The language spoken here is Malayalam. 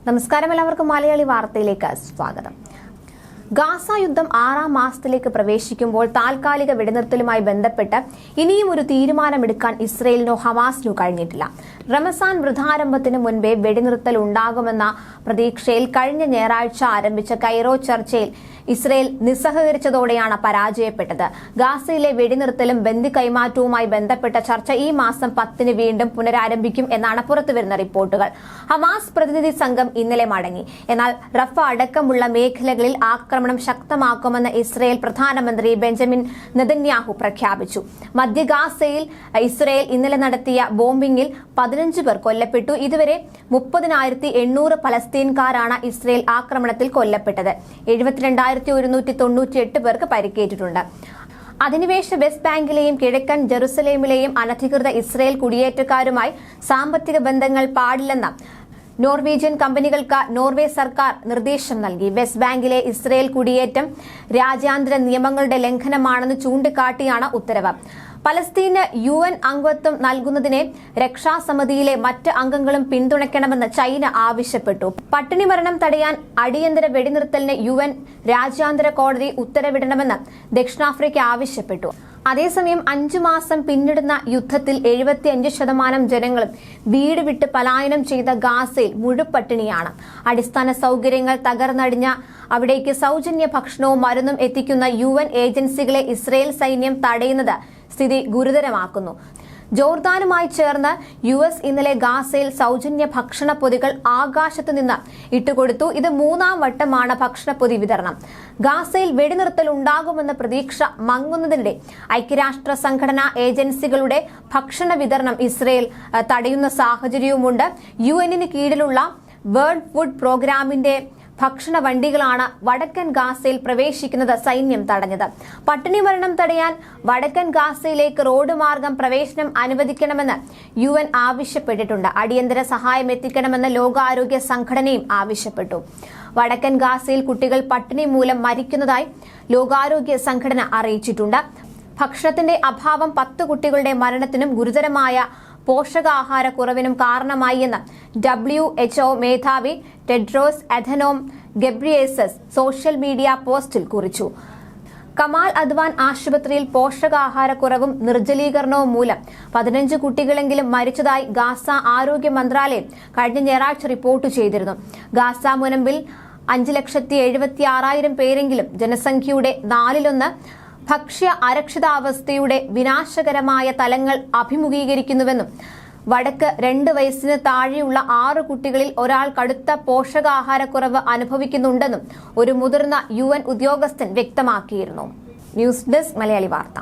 നമസ്കാരം, എല്ലാവർക്കും മലയാളി വാർത്തയിലേക്ക് സ്വാഗതം. ഗാസ യുദ്ധം 6ാം മാസത്തിലേക്ക് പ്രവേശിക്കുമ്പോൾ താൽക്കാലിക വെടിനിർത്തലുമായി ബന്ധപ്പെട്ട് ഇനിയും ഒരു തീരുമാനമെടുക്കാൻ ഇസ്രയേലിനോ ഹമാസിനോ കഴിഞ്ഞിട്ടില്ല. റമസാൻ വൃദ്ധാരംഭത്തിന് മുൻപേ വെടിനിർത്തൽ ഉണ്ടാകുമെന്ന പ്രതീക്ഷയിൽ കഴിഞ്ഞ ഞായറാഴ്ച ആരംഭിച്ച കൈറോ ചർച്ചയിൽ ഇസ്രയേൽ നിസ്സഹകരിച്ചതോടെയാണ് പരാജയപ്പെട്ടത്. ഗാസയിലെ വെടിനിർത്തലും ബന്ദി കൈമാറ്റവുമായി ബന്ധപ്പെട്ട ചർച്ച ഈ മാസം 10-ന് വീണ്ടും പുനരാരംഭിക്കും എന്നാണ് പുറത്തുവരുന്ന റിപ്പോർട്ടുകൾ. ഹമാസ് പ്രതിനിധി സംഘം ഇന്നലെ മടങ്ങി. എന്നാൽ റഫ അടക്കമുള്ള മേഖലകളിൽ ആക്രമണം ശക്തമാക്കുമെന്ന് ഇസ്രയേൽ പ്രധാനമന്ത്രി ബെഞ്ചമിൻ നെതന്യാഹു പ്രഖ്യാപിച്ചു. മധ്യ ഗാസയിൽ ഇസ്രയേൽ ഇന്നലെ നടത്തിയ ബോംബിംഗിൽ 15 പേർ കൊല്ലപ്പെട്ടു. ഇതുവരെ 30,800 പലസ്തീൻകാരാണ് ഇസ്രയേൽ ആക്രമണത്തിൽ കൊല്ലപ്പെട്ടത്. 72,198 പേർക്ക് പരിക്കേറ്റിട്ടുണ്ട്. അധിനിവേശ വെസ്റ്റ് ബാങ്കിലെയും കിഴക്കൻ ജെറുസലേമിലെയും അനധികൃത ഇസ്രയേൽ കുടിയേറ്റക്കാരുമായി സാമ്പത്തിക ബന്ധങ്ങൾ പാടില്ലെന്ന് നോർവീജിയൻ കമ്പനികൾക്ക് നോർവേ സർക്കാർ നിർദ്ദേശം നൽകി. വെസ്റ്റ് ബാങ്കിലെ ഇസ്രയേൽ കുടിയേറ്റം രാജ്യാന്തര നിയമങ്ങളുടെ ലംഘനമാണെന്ന് ചൂണ്ടിക്കാട്ടിയാണ് ഉത്തരവ്. പലസ്തീന് UN അംഗത്വം നൽകുന്നതിനെ രക്ഷാസമിതിയിലെ മറ്റ് അംഗങ്ങളും പിന്തുണയ്ക്കണമെന്ന് ചൈന ആവശ്യപ്പെട്ടു. പട്ടിണി മരണം തടയാൻ അടിയന്തര വെടിനിർത്തലിന് UN രാജ്യാന്തര കോടതി ഉത്തരവിടണമെന്ന് ദക്ഷിണാഫ്രിക്ക ആവശ്യപ്പെട്ടു. അതേസമയം 5 മാസം പിന്നിടുന്ന യുദ്ധത്തിൽ 75% ജനങ്ങളും വീട് വിട്ട് പലായനം ചെയ്ത ഗാസയിൽ മുഴുപട്ടിണിയാണ്. അടിസ്ഥാന സൗകര്യങ്ങൾ തകർന്നടിഞ്ഞ അവിടേക്ക് സൗജന്യ ഭക്ഷണവും മരുന്നും എത്തിക്കുന്ന UN ഏജൻസികളെ ഇസ്രയേൽ സൈന്യം തടയുന്നത് സ്ഥിതി ഗുരുതരമാക്കുന്നു. ജോർദാനുമായി ചേർന്ന് US ഇന്നലെ ഗാസയിൽ സൗജന്യ ഭക്ഷണ പൊതികൾ ആകാശത്തു നിന്ന് ഇട്ടുകൊടുത്തു. ഇത് 3ാം വട്ടമാണ് ഭക്ഷണപ്പൊതി വിതരണം. ഗാസയിൽ വെടിനിർത്തൽ ഉണ്ടാകുമെന്ന പ്രതീക്ഷ മങ്ങുന്നതിനിടെ ഐക്യരാഷ്ട്ര സംഘടനാ ഏജൻസികളുടെ ഭക്ഷണ വിതരണം ഇസ്രയേൽ തടയുന്ന സാഹചര്യവുമുണ്ട്. UN കീഴിലുള്ള വേൾഡ് ഫുഡ് പ്രോഗ്രാമിന്റെ ഭക്ഷണ വണ്ടികളാണ് വടക്കൻ ഗാസയിൽ പ്രവേശിക്കുന്നത് സൈന്യം തടഞ്ഞത്. പട്ടിണി മരണം തടയാൻ വടക്കൻ ഗാസയിലേക്ക് റോഡ് മാർഗം പ്രവേശനം അനുവദിക്കണമെന്ന് UN ആവശ്യപ്പെട്ടിട്ടുണ്ട്. അടിയന്തര സഹായം എത്തിക്കണമെന്ന് ലോകാരോഗ്യ സംഘടനയും ആവശ്യപ്പെട്ടു. വടക്കൻ ഗാസയിൽ കുട്ടികൾ പട്ടിണി മൂലം മരിക്കുന്നതായി ലോകാരോഗ്യ സംഘടന അറിയിച്ചിട്ടുണ്ട്. ഭക്ഷണത്തിന്റെ അഭാവം 10 കുട്ടികളുടെ മരണത്തിനും ഗുരുതരമായ പോഷകാഹാരക്കുറവിനും കാരണമായി എന്ന് WHO മേധാവി Tedros Adhanom Ghebreyesus social media പോസ്റ്റിൽ കുറിച്ചു. കമാൽ അദ്വാൻ ആശുപത്രിയിൽ പോഷകാഹാരക്കുറവും നിർജ്ജലീകരണവും മൂലം 15 കുട്ടികളെങ്കിലും മരിച്ചതായി ഗാസ ആരോഗ്യ മന്ത്രാലയം കഴിഞ്ഞ ഞായറാഴ്ച റിപ്പോർട്ട് ചെയ്തിരുന്നു. ഗാസ മുനമ്പിൽ 5,76,000 പേരെങ്കിലും ജനസംഖ്യയുടെ 1/4 ഭക്ഷ്യ അരക്ഷിതാവസ്ഥയുടെ വിനാശകരമായ തലങ്ങൾ അഭിമുഖീകരിക്കുന്നുവെന്നും വടക്ക് 2 വയസ്സിന് താഴെയുള്ള 6 കുട്ടികളിൽ ഒരാൾ കടുത്ത പോഷകാഹാരക്കുറവ് അനുഭവിക്കുന്നുണ്ടെന്നും ഒരു മുതിർന്ന UN ഉദ്യോഗസ്ഥൻ വ്യക്തമാക്കിയിരുന്നു. ന്യൂസ് ഡെസ്ക് മലയാളി വാർത്ത.